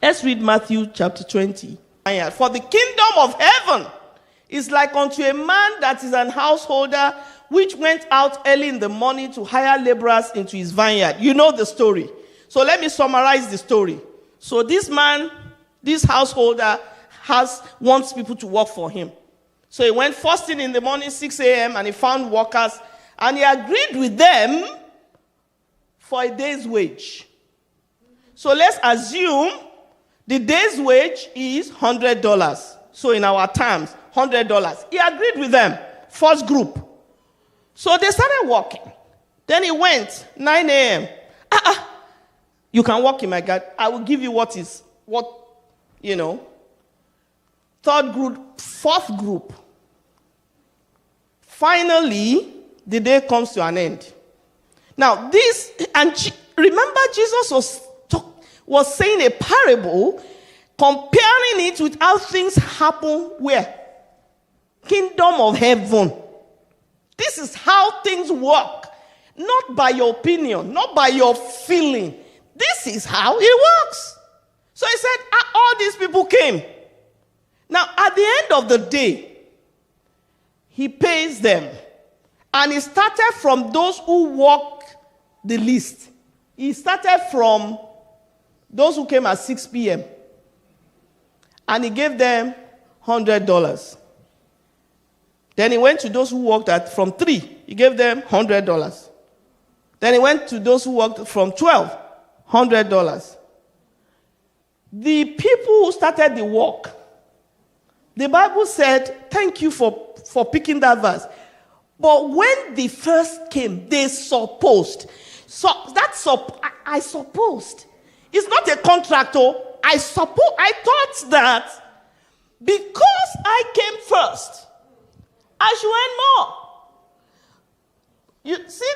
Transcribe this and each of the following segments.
Let's read Matthew chapter 20. For the kingdom of heaven is like unto a man that is an householder, which went out early in the morning to hire laborers into his vineyard. You know the story. So let me summarize the story. So this man, this householder, wants people to work for him. So he went first thing in the morning, 6 a.m., and he found workers, and he agreed with them for a day's wage. So let's assume the day's wage is $100. So in our terms, $100. He agreed with them, first group. So they started working. Then he went, 9 a.m. You can work in my garden. I will give you third group, fourth group. Finally, the day comes to an end. Now, remember Jesus was saying a parable, comparing it with how things happen where? Kingdom of heaven. This is how things work. Not by your opinion, not by your feeling. This is how it works. So he said, all these people came. Now, at the end of the day, he pays them. And he started from those who work the least. He started from those who came at 6 p.m. And he gave them $100. Then he went to those who worked from 3. He gave them $100. Then he went to those who worked from 12, $100. The people who started the work, the Bible said, thank you for picking that verse. But when they first came, they supposed. So I supposed. It's not a contractor. I thought that because I came first, I should earn more. You see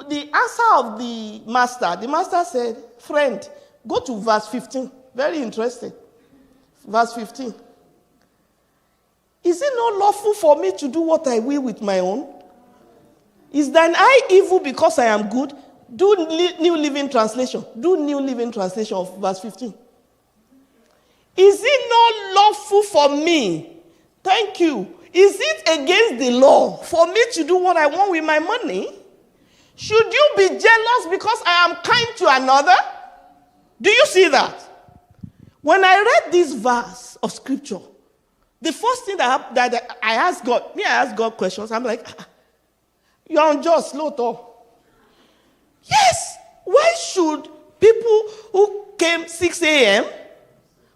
the answer of the master. The master said, friend, go to verse 15. Very interesting. Verse 15. Is it not lawful for me to do what I will with my own? Is thine eye evil because I am good? Do New Living Translation. Do New Living Translation of verse 15. Is it not lawful for me? Thank you. Is it against the law for me to do what I want with my money? Should you be jealous because I am kind to another? Do you see that? When I read this verse of scripture, the first thing that I asked God, I asked God questions. I'm like, you're unjust, Lord. Yes. Why should people who came 6 a.m.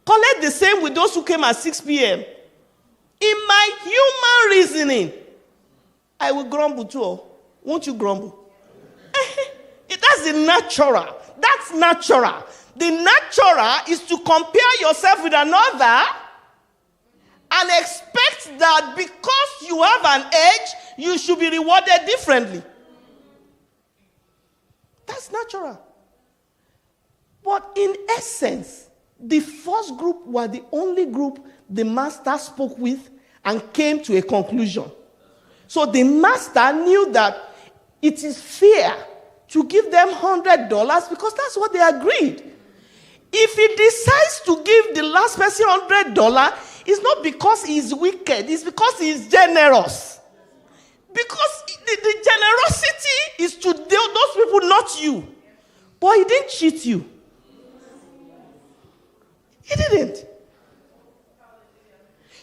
collect the same with those who came at 6 p.m.? In my human reasoning, I will grumble too. Won't you grumble? That's the natural. That's natural. The natural is to compare yourself with another and expect that because you have an edge, you should be rewarded differently. That's natural. But in essence, the first group were the only group the master spoke with and came to a conclusion. So the master knew that it is fair to give them $100 because that's what they agreed. If he decides to give the last person $100, it's not because he's wicked, it's because he's generous. Because the generosity is to those people, not you. But he didn't cheat you. He didn't.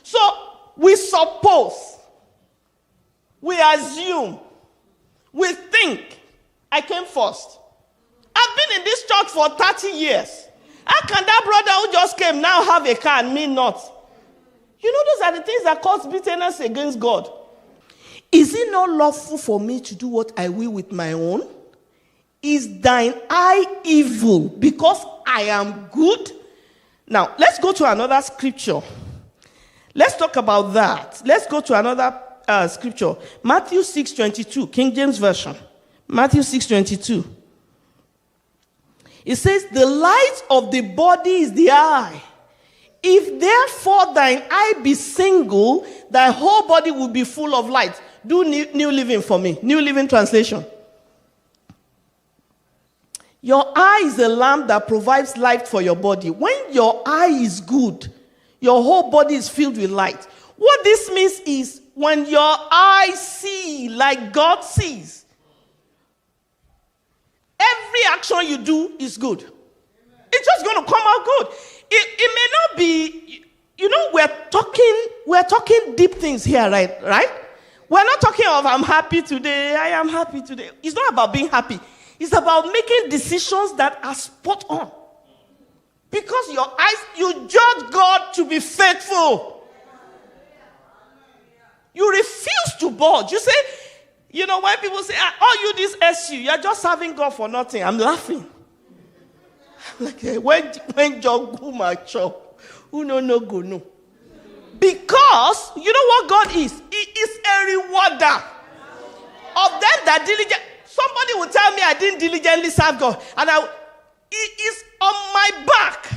So we suppose, we assume, we think, I came first. I've been in this church for 30 years. How can that brother who just came now have a car and me not? You know, those are the things that cause bitterness against God. Is it not lawful for me to do what I will with my own? Is thine eye evil because I am good? Now, let's go to another scripture. Let's talk about that. Let's go to another scripture. Matthew 6:22, King James Version. Matthew 6:22. It says, the light of the body is the eye. If therefore thine eye be single, thy whole body will be full of light. Do New Living for me. New Living Translation. Your eye is a lamp that provides light for your body. When your eye is good, your whole body is filled with light. What this means is when your eyes see like God sees, every action you do is good. It's just going to come out good. It may not be, we're talking deep things here, right? We're not talking of I'm happy today, I am happy today. It's not about being happy. It's about making decisions that are spot on. Because your eyes, you judge God to be faithful. You refuse to budge. You say, when people say, you this SU, you're just serving God for nothing. I'm laughing. Like, when John mature, who no go no. Because, you know what God is? He is a rewarder of them that diligently. Somebody will tell me I didn't diligently serve God. And he is on my back.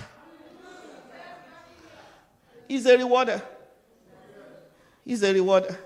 He's a rewarder. He's a rewarder.